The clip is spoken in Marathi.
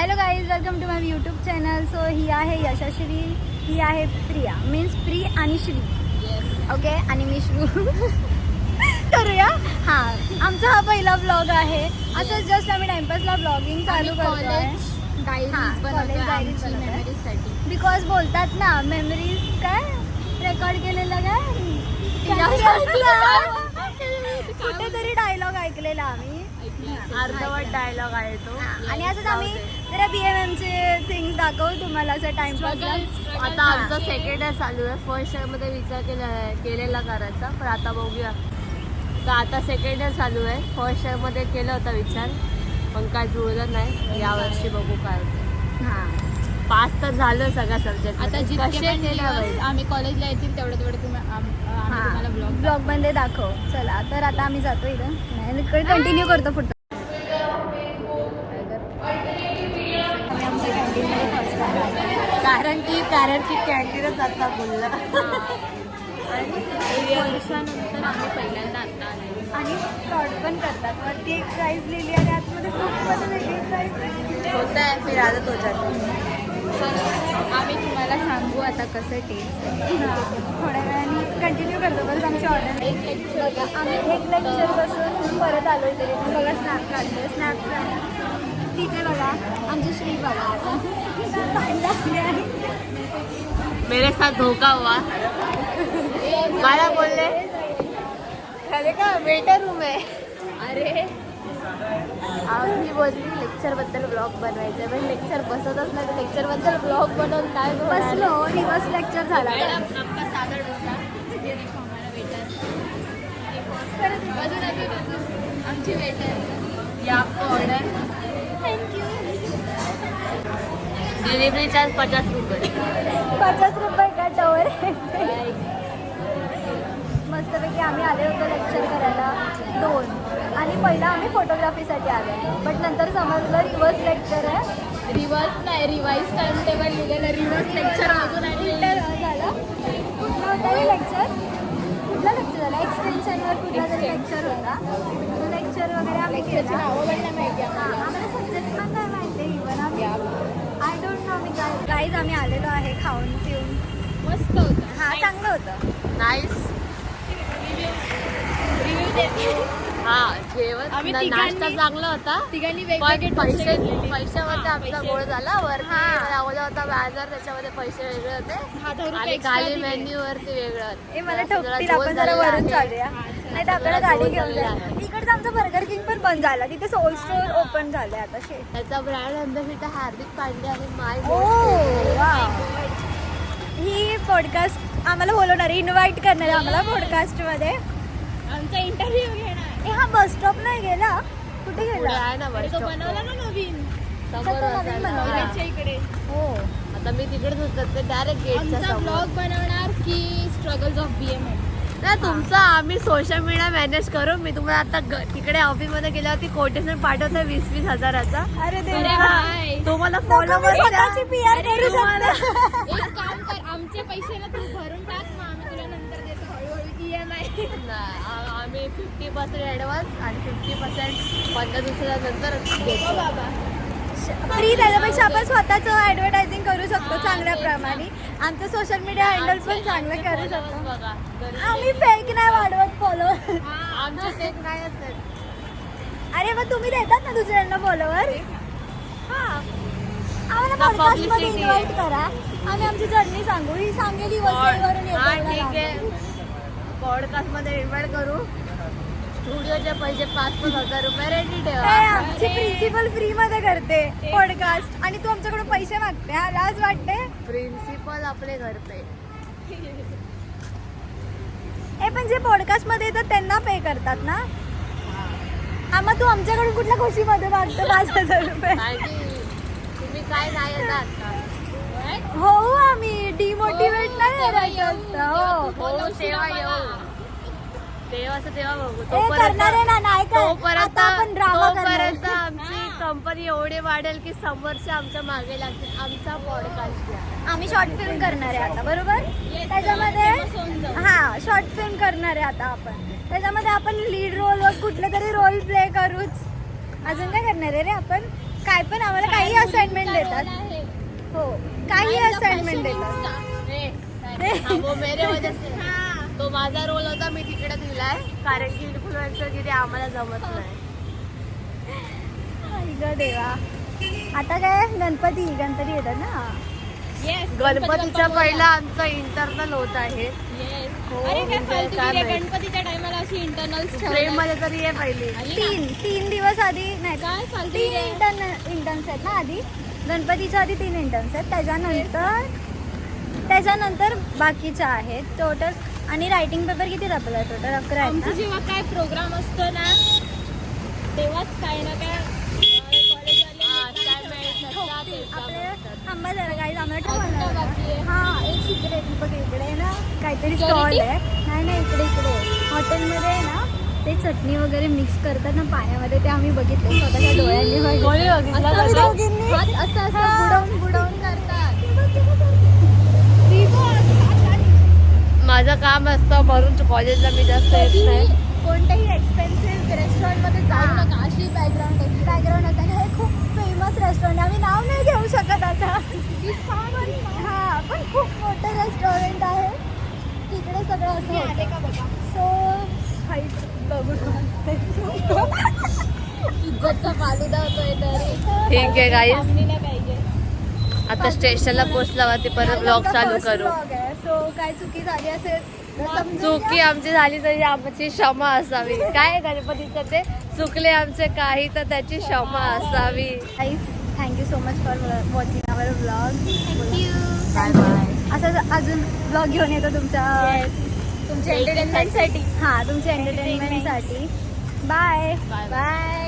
Hello guys, welcome to my YouTube channel. So ही आहे यशश्री, ही आहे प्रिया, मीन्स प्री आणि श्री. ओके, आणि मी श्रू. करूया. हां, आमचा हा पहिला ब्लॉग आहे. असं जस्ट आम्ही टाइमपासला ब्लॉगिंग चालू करतो आहे. बिकॉज बोलतात ना, मेमरीज काय रेकॉर्ड केलेलं कुठेतरी डायलॉग ऐकलेला आम्ही, अर्धवट डायलॉग आहे तो. आणि असंच आम्ही जरा BMM चे थिंग्स दाखवू तुम्हाला असं टाइमपासला. आता आमचा सेकंड इयर चालू आहे. फर्स्ट इयर मध्ये विचार केलेला करायचा, पण आता बघूया. तर आता सेकंड इयर चालू आहे. फर्स्ट इयर मध्ये केला होता विचार, पण काय जुळलं नाही. यावर्षी बघू काय होतं. हां, पास तर झालं सगळ्या सब्जेक्ट. आता जितके आम्ही कॉलेजला येतील तेवढे तुम्हाला ब्लॉग मध्ये दाखव. चला, तर आता आम्ही जातो इथं. नाही, कंटिन्यू करतो पुढचं. कारण की कॅन्टीनच आता बोललं. वर्षानंतर आम्ही पहिल्यांदा आता आले. आणि फ्रॉड पण करतात. वरती एक प्राईज लिहिली आणि आतमध्ये खूप पण वेगळी प्राईज होत आहे. फिर आदत हो जाते. आम्ही तुम्हाला सांगू आता कसं टेस्ट. थोड्या वेळाने कंटिन्यू करतो. बस आमची ऑर्डर आम्ही एक लेक्चर बसून परत आलो तरी बघा. स्नॅप काढले, स्नॅप ठीक आहे. बघा आमची श्री बघा आता मेरे साथ धोखा हुआ. मला बोलले अरे का वेटर रूम आहे. अरे आम्ही बोलली लेक्चर बद्दल ब्लॉग बनवायचं, पण लेक्चर बसतच नाही. लेक्चर बद्दल ब्लॉग बनवून काय बसलो. रिवर्स लेक्चर झाला. आपका सादर डोसा ये देखो हमारा वेटर. आमची वेटर या आपको ऑर्डर. थँक्यू. डिलिव्हरी चार्ज 50 रुपये. 50 रुपये का टवर. मस्तपैकी आम्ही आले होतो लेक्चर करायला 2, आणि पहिला आम्ही फोटोग्राफीसाठी आलेलो. बट नंतर समजलं रिवर्स लेक्चर आहे. रिवर्स नाही, रिवाईज टाइम टेबल लिहिलेलं. रिवर्स लेक्चर अजून झालं. कुठला होता हे लेक्चर? कुठला लेक्चर झाला? एक्सटेन्शनवर कुठला तरी लेक्चर होता. तो लेक्चर वगैरे आम्ही केला. नावं पण नाही माहिती आम्हाला. आम्हाला सब्जेक्ट पण नाही माहिती. इव्हन आम्ही आय डोंट नो. आम्ही गाईज आम्ही आलेलो आहे खाऊन पिऊन. मस्त होतं. हां, चांगलं होतं. नाईस. रिव्ह्यू देते. हा, जेवण आम्ही नाश्ता चांगला होता. तिघांनी पण वेगवेगळे पैशामध्ये आमचा गोळ झाला. वरती लावला होता बॅनर, त्याच्यामध्ये पैसे वेगळे होते आणि खाली मेन्यू वरती वेगळं होतं. हे मला ठोकतील. आपण जरा वरून चालूया, नाही तर आपल्याला गाडी घेऊन जाईल. इकडचं आमचं बर्गर किंग पण बंद झाला. तिथे सोल स्टोर ओपन झाले आता. त्याचा ब्रँड अँबॅसिडर हार्दिक पांडे आणि माय. ही पॉडकास्ट आम्हाला बोलवणार आहे, इन्व्हाइट करणार आहे आम्हाला पॉडकास्टमध्ये. आमचा इंटरव्ह्यू घेणार. हा बस स्टॉप नाही गेला. कुठे पुढे गेला? आहे ना बस तो स्टॉप. बनवला ना नवीन समोर नवीन बनवला. होता. आमच्या इकडे. हो, आता मी तिकडेच होतात ते डायरेक्ट गेटच्या आमचा समोर. ब्लॉग बनवणार की स्ट्रगल्स ऑफ BMM. नाही, तुमचं आम्ही सोशल मीडिया मॅनेज करू. मी तुम्हाला आता तिकडे ऑफिसमध्ये गेल्यावरती कोटेशन पाठवतो 20-20 हजाराचा. अरे अरे देवा. भाई, तुम्हाला नको, मी स्वतःची PR करू शकते. एक काम कर, आमचे पैसे ना तू भरून टाक, मग आम्ही तुला नंतर देतो हळूहळू EMI. आम्ही 50% ॲडव्हान्स आणि 50% 15 दिवसानंतर हो बाबा. फ्री. त्याच्यापेक्षा आपण स्वतःचं ऍडव्हर्टायझिंग करू शकतो चांगल्या प्रमाणे. आमचं सोशल मीडिया हँडल पण चांगलं करू शकतो. बघा. आम्ही फेक नाही वाढवत फॉलोअर. आमच्या टेक नाही असेल. अरे मग तुम्ही देतात ना दुसऱ्यांना फॉलोअर. आम्हाला ना, पॉडकास्ट मध्ये publicity इन्व्हाइट करा. आम्ही आमची जर्नी सांगू. ही सांगेली वसईवरून हा, येतो. ठीक आहे. पॉडकास्ट मध्ये इन्व्हाइट करू. स्टुडिओचे पैसे 5-5 हजार रुपये रेडी ठेवा. आमची प्रिन्सिपल फ्री मध्ये करते पॉडकास्ट, आणि तू आमच्याकडून पैसे मागते. हा, लाज वाटते. प्रिन्सिपल आपले घरचे. पण जे पॉडकास्ट मध्ये येतात त्यांना पे करतात ना. हा, मग तू आमच्याकडून कुठल्या खुशीमध्ये मागतो 5,000 रुपये? तुम्ही काय नाही येतात का? हो, आम्ही डिमोटिवेट नाही करायचं. हो, तेव्हा येऊ. तेव्हा बघू. करणार आहे ना. नाही काय तोपर्यंत आता आपण ड्रामा करणार. आमची कंपनी एवढी वाढेल की समोरचे आमच्या मागे लागतील. आमचा पॉडकास्ट घ्या. आम्ही शॉर्ट फिल्म करणार आहे आता, बरोबर. त्याच्यामध्ये शॉर्ट फिल्म करणार आहे आता आपण. त्याच्यामध्ये आपण लीड रोल व कुठले तरी रोल प्ले करूच. अजून काय करणार आहे रे आपण? काय पण आम्हाला काही असाइनमेंट देतात. हो काही असाइनमेंट देतात. वो मेरे वजह से तो माझा रोल होता, मी तिकडे दिलाय कारण की इन्फ्लुएन्सरगिरी आम्हाला जमत नाही. आई ग देवा. आता काय गणपती येतात ना. गणपतीचा पहिला आमचा इंटरनल होत आहे. हो, अरे काय म्हणजे फालतू काय गिरी, माहित. गणपतीच्या टायमाला अशी इंटरनल फ्रेम मध्ये तरी ये पहिली. तीन दिवस आधी नाही काय फालतू तीन गिरी? इंटर्न्स आहेत ना आधी. गणपतीच्या आधी 3 इंटर्न्स आहेत. त्याच्यानंतर बाकीच्या आहेत टोटल. आणि रायटिंग पेपर किती आपल्याला टोटल 11 आहेत आमचं ना. जेव्हा काय प्रोग्राम असतो ना तेव्हाच काय ना काय आपल्याला थांबा जरा काही आम्हाला ठेवणार. हा एक सिक्रेट बघ इकडे ना काहीतरी स्टॉल आहे. नाही इकडे हॉटेलमध्ये आहे ना ते चटणी वगैरे मिक्स करतात ना पाण्यामध्ये. ते आम्ही बघितलं स्वतःच्या डोळ्यांनी. कोणी बघितलं आम्ही का? दोघींनी. असं बुडवून करतात. माझं काम असतं म्हणून कॉलेजला मी जास्त येत नाही. कोणत्याही एक्सपेन्सिव्ह रेस्टॉरंटमध्ये जाऊ नका. अशी बॅकग्राऊंड बॅकग्राऊंड असतं. हे खूप फेमस रेस्टॉरंट. आम्ही नाव नाही घेऊ शकत आता. हा पण खूप मोठं रेस्टॉरंट आहे. तिकडे सगळं असं आले का बघा. सो हाईट बघू. इज्जतचा फालुदा होतोय तरी ठीक आहे गाईस, थांबली नाही पाहिजे. आता स्टेशनला पोहोचल्यावरती परत ब्लॉग चालू करू. सो काय चुकी झाली असेल तर समजून चुकी आमची झाली तरी आमची क्षमा असावी. काय गणपतीचं ते चुकले आमचे काही तर त्याची क्षमा असावी. Thank you so much for watching our blog. Bye bye. असंच अजून ब्लॉग घेऊन येतो तुमच्या तुमच्या एंटरटेनमेंटसाठी. हां तुमच्या एंटरटेनमेंटसाठी. Bye bye. बाय.